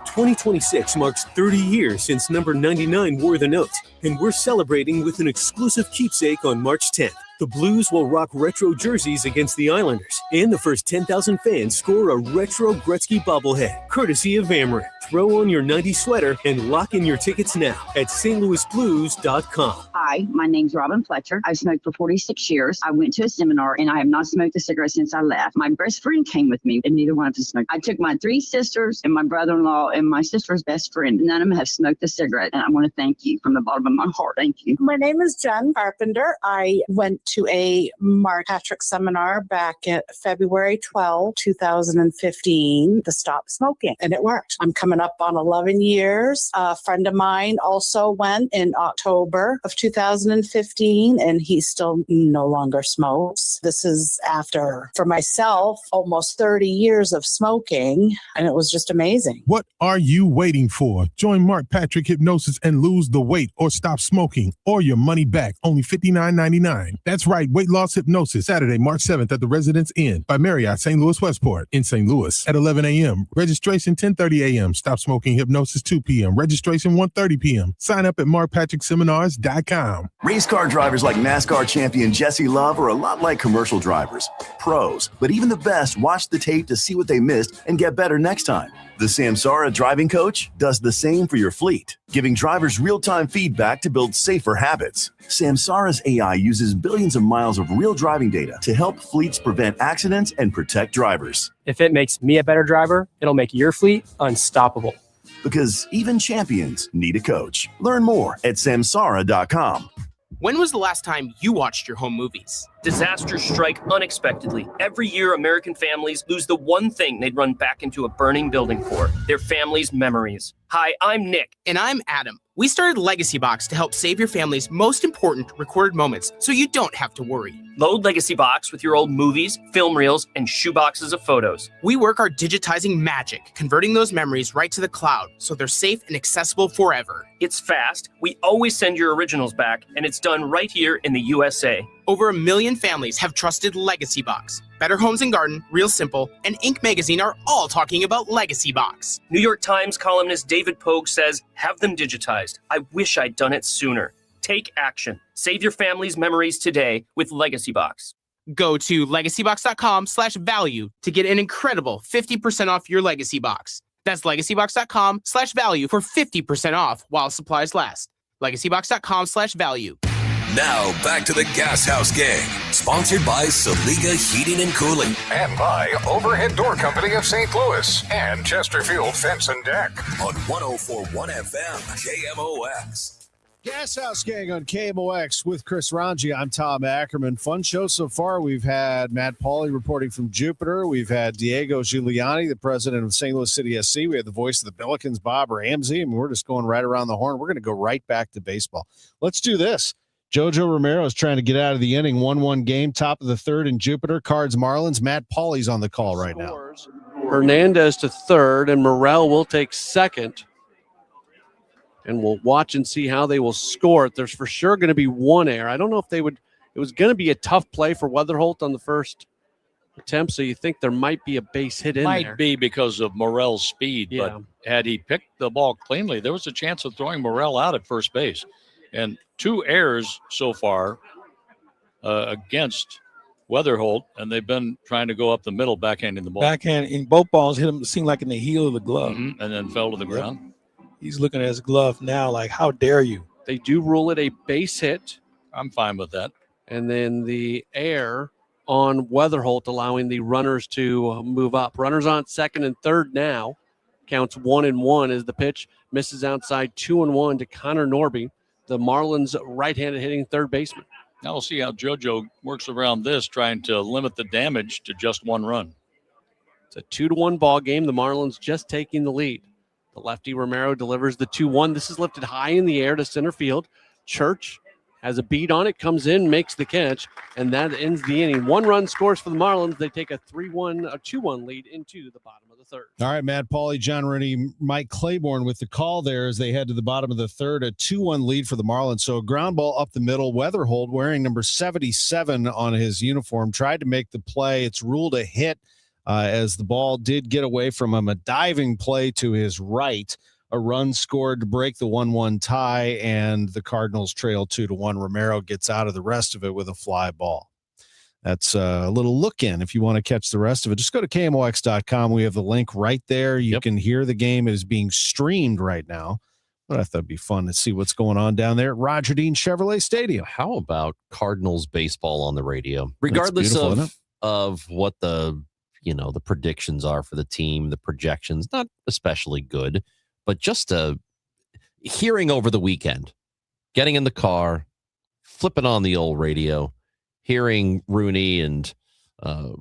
S3: 2026 marks 30 years since number 99 wore the note, and we're celebrating with an exclusive keepsake on March 10th. The Blues will rock retro jerseys against the Islanders, and the first 10,000 fans score a retro Gretzky bobblehead, courtesy of Amarin. Throw on your 90s sweater and lock in your tickets now at stlouisblues.com.
S6: Hi, my name's Robin Fletcher. I've smoked for 46 years. I went to a seminar, and I have not smoked a cigarette since I left. My best friend came with me, and neither one of us smoked. I took my 3 sisters and my brother-in-law and my sister's best friend. None of them have smoked a cigarette, and I want to thank you from the bottom of my heart. Thank you.
S7: My name is Jen Carpenter. I went to a Mark Patrick seminar back in February 12, 2015, to stop smoking, and it worked. I'm coming up on 11 years. A friend of mine also went in October of 2015, and he still no longer smokes. This is after, for myself, almost 30 years of smoking, and it was just amazing.
S8: What are you waiting for? Join Mark Patrick Hypnosis and lose the weight or stop smoking or your money back. Only $59.99. That's right. Weight Loss Hypnosis, Saturday, March 7th at the Residence Inn by Marriott St. Louis Westport in St. Louis at 11 a.m. Registration 10:30 a.m. Stop Smoking Hypnosis 2 p.m. Registration 1:30 p.m. Sign up at markpatrickseminars.com.
S26: Race car drivers like NASCAR champion Jesse Love are a lot like commercial drivers, pros, but even the best watch the tape to see what they missed and get better next time. The Samsara driving coach does the same for your fleet, giving drivers real-time feedback to build safer habits. Samsara's AI uses billions of miles of real driving data to help fleets prevent accidents and protect drivers.
S27: If it makes me a better driver, it'll make your fleet unstoppable.
S26: because even champions need a coach. Learn more at samsara.com.
S9: When was the last time you watched your home movies?
S10: Disasters strike unexpectedly. Every year, American families lose the one thing they'd run back into a burning building for, their family's memories. Hi, I'm Nick.
S9: And I'm Adam. We started Legacy Box to help save your family's most important recorded moments so you don't have to worry.
S10: Load Legacy Box with your old movies, film reels, and shoeboxes of photos.
S9: We work our digitizing magic, converting those memories right to the cloud so they're safe and accessible forever.
S10: It's fast, we always send your originals back, and it's done right here in the USA.
S9: Over 1 million families have trusted Legacy Box. Better Homes and Garden, Real Simple, and Inc. magazine are all talking about Legacy Box.
S10: New York Times columnist David Pogue says, have them digitized. I wish I'd done it sooner. Take action. Save your family's memories today with Legacy Box.
S9: Go to legacybox.com/value to get an incredible 50% off your Legacy Box. That's legacybox.com/value for 50% off while supplies last. legacybox.com/value.
S2: Now back to the Gashouse Gang, sponsored by Saliga Heating and Cooling.
S1: And by Overhead Door Company of St. Louis and Chesterfield Fence and Deck.
S2: On 104.1 FM, KMOX.
S4: Gashouse Gang on KMOX with Chris Ranji. I'm Tom Ackerman. Fun show so far. We've had Matt Pauley reporting from Jupiter. We've had Diego Giuliani, the president of St. Louis City SC. We had the voice of the Billikens, Bob Ramsey. And we're just going right around the horn. We're going to go right back to baseball. Let's do this. Jojo Romero is trying to get out of the inning. 1-1 game, top of the third in Jupiter. Cards Marlins. Matt Pauley's on the call right now.
S11: Hernandez to third, and Morrell will take second. And we'll watch and see how they will score it. There's for sure going to be one error. I don't know if they would. It was going to be a tough play for Weatherholt on the first attempt, so you think there might be a base hit in there.
S12: Might be because of Morrell's speed,
S11: Yeah.
S12: but had he picked the ball cleanly, there was a chance of throwing Morrell out at first base. And 2 errors so far against Weatherholt, and they've been trying to go up the middle, backhanding the ball.
S13: Backhand in both balls hit him, seemed like in the heel of the glove.
S12: And then fell to the ground.
S13: He's looking at his glove now like, how dare you?
S11: They do rule it a base hit.
S12: I'm fine with that.
S11: And then the error on Weatherholt, allowing the runners to move up. Runners on second and third now. Counts 1-1 as the pitch misses outside. 2-1 to Connor Norby, the Marlins right-handed hitting third baseman.
S12: Now we'll see how JoJo works around this, trying to limit the damage to just 1 run.
S11: It's a 2-1 ball game. The Marlins just taking the lead. The lefty Romero delivers the 2-1. This is lifted high in the air to center field. Church has a beat on it, comes in, makes the catch, and that ends the inning. 1 run scores for the Marlins. They take a 2-1 lead into the bottom of the third.
S4: All right, Matt Pauley, John Rooney, Mike Claiborne with the call there as they head to the bottom of the third. A 2-1 lead for the Marlins. So a ground ball up the middle. Weatherholt, wearing number 77 on his uniform, tried to make the play. It's ruled a hit as the ball did get away from him. A diving play to his right. A run scored to break the 1-1 tie, and the Cardinals trail 2-1. Romero gets out of the rest of it with a fly ball. That's a little look in. If you want to catch the rest of it, just go to KMOX.com. We have the link right there. You can hear the game. It is being streamed right now. But I thought it'd be fun to see what's going on down there at Roger Dean Chevrolet Stadium.
S5: How about Cardinals baseball on the radio? Regardless of what the predictions are for the team, the projections, not especially good. But just hearing over the weekend, getting in the car, flipping on the old radio, hearing Rooney and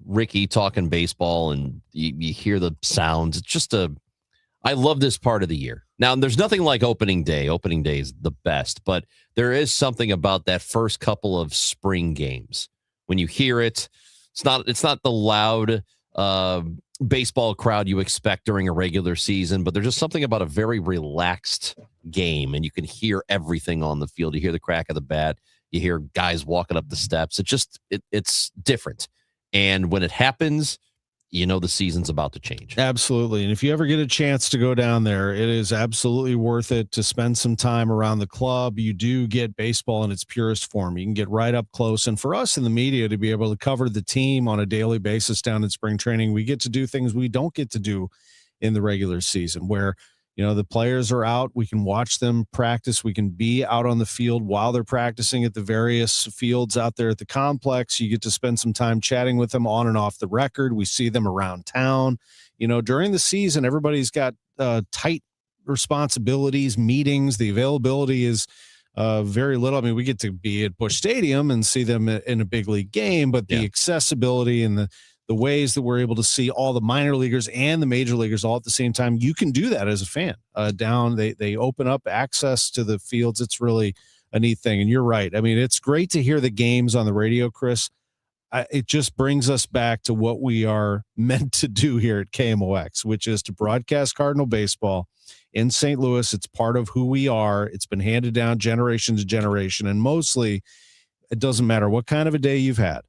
S5: Ricky talking baseball, and you hear the sounds. It's just I love this part of the year. Now, there's nothing like opening day. Opening day is the best, but there is something about that first couple of spring games. When you hear it, it's not the loud baseball crowd you expect during a regular season, but there's just something about a very relaxed game, and you can hear everything on the field. You hear the crack of the bat, you hear guys walking up the steps. It's different, and when it happens, the season's about to change.
S4: Absolutely. And if you ever get a chance to go down there, it is absolutely worth it to spend some time around the club. You do get baseball in its purest form. You can get right up close. And for us in the media to be able to cover the team on a daily basis down in spring training, we get to do things we don't get to do in the regular season, where the players are out. We can watch them practice. We can be out on the field while they're practicing at the various fields out there at the complex. You get to spend some time chatting with them on and off the record. We see them around town. During the season, everybody's got tight responsibilities, meetings. The availability is very little. I mean, we get to be at Busch Stadium and see them in a big league game, but the accessibility and the ways that we're able to see all the minor leaguers and the major leaguers all at the same time, you can do that as a fan. They open up access to the fields. It's really a neat thing. And you're right. I mean, it's great to hear the games on the radio, Chris. It just brings us back to what we are meant to do here at KMOX, which is to broadcast Cardinal baseball in St. Louis. It's part of who we are. It's been handed down generation to generation. And mostly, it doesn't matter what kind of a day you've had.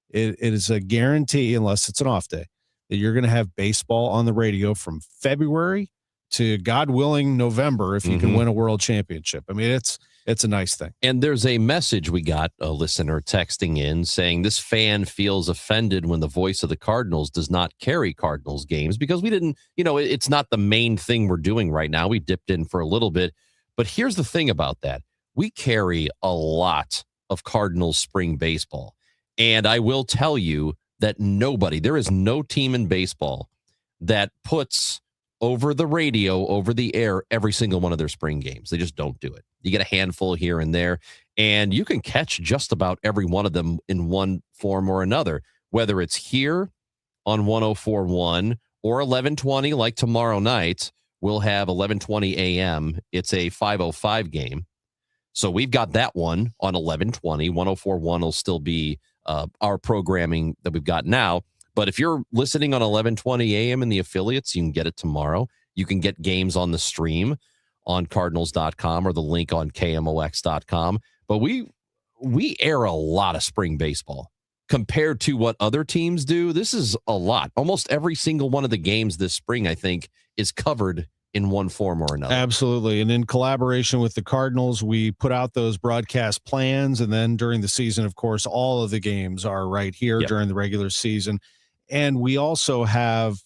S4: It is a guarantee, unless it's an off day, that you're going to have baseball on the radio from February to, God willing, November, if you can win a world championship. I mean, it's a nice thing.
S5: And there's a message we got, a listener texting in saying this fan feels offended when the voice of the Cardinals does not carry Cardinals games because we didn't, it's not the main thing we're doing right now. We dipped in for a little bit. But here's the thing about that. We carry a lot of Cardinals spring baseball. And I will tell you that there is no team in baseball that puts over the radio, over the air, every single one of their spring games. They just don't do it. You get a handful here and there, and you can catch just about every one of them in one form or another, whether it's here on 104.1 or 1120, like tomorrow night. We'll have 11:20 a.m. It's a 5:05 game. So we've got that one on 11:20. 104.1 will still be our programming that we've got now. But if you're listening on 11:20 a.m. in the affiliates, you can get it tomorrow. You can get games on the stream on Cardinals.com or the link on KMOX.com. But we air a lot of spring baseball. Compared to what other teams do, this is a lot. Almost every single one of the games this spring, I think, is covered in one form or another.
S4: Absolutely. And in collaboration with the Cardinals, we put out those broadcast plans. And then during the season, of course, all of the games are right here during the regular season. And we also have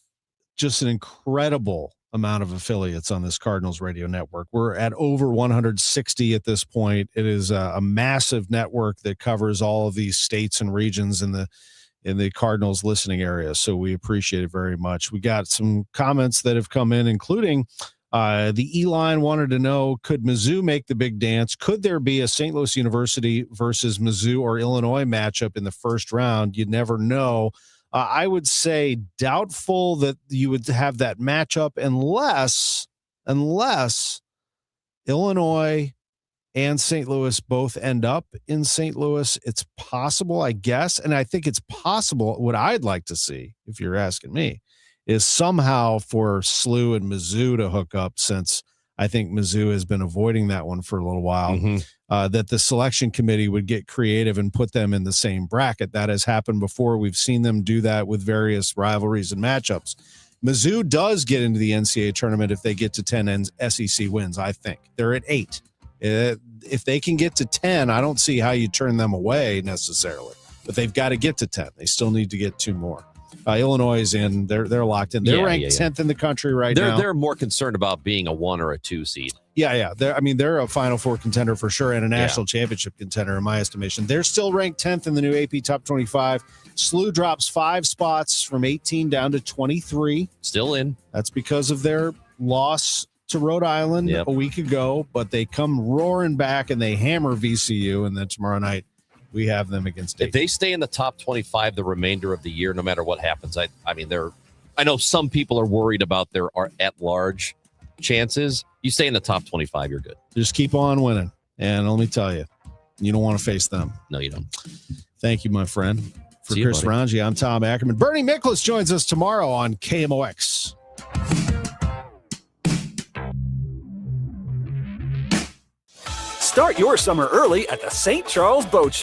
S4: just an incredible amount of affiliates on this Cardinals radio network. We're at over 160 at this point. It is a massive network that covers all of these states and regions in the Cardinals listening area. So we appreciate it very much. We got some comments that have come in, including the E-line wanted to know, could Mizzou make the big dance? Could there be a St. Louis University versus Mizzou or Illinois matchup in the first round? You never know. I would say doubtful that you would have that matchup unless Illinois and St. Louis both end up in St. Louis. It's possible, I guess. And I think it's possible. What I'd like to see, if you're asking me, is somehow for SLU and Mizzou to hook up, since I think Mizzou has been avoiding that one for a little while, that the selection committee would get creative and put them in the same bracket. That has happened before. We've seen them do that with various rivalries and matchups. Mizzou does get into the NCAA tournament if they get to 10 SEC wins, I think. They're at 8. If they can get to 10, I don't see how you turn them away necessarily. But they've got to get to 10. They still need to get 2 more. Illinois is in. They're locked in. They're ranked 10th in the country right now.
S5: They're more concerned about being a 1 or a 2 seed.
S4: Yeah. They're a Final Four contender for sure and a national championship contender in my estimation. They're still ranked 10th in the new AP Top 25. SLU drops 5 spots from 18 down to 23.
S5: Still in.
S4: That's because of their loss to Rhode Island a week ago, but they come roaring back and they hammer VCU, and then tomorrow night we have them against Dayton.
S5: If they stay in the top 25 the remainder of the year, no matter what happens, I know some people are worried about their at-large chances. You stay in the top 25, you're good.
S4: Just keep on winning. And let me tell you, you don't want to face them.
S5: No, you don't.
S4: Thank you, my friend. For Chris Rangi, I'm Tom Ackerman. Bernie Miklasz joins us tomorrow on KMOX.
S14: Start your summer early at the St. Charles Boat Show.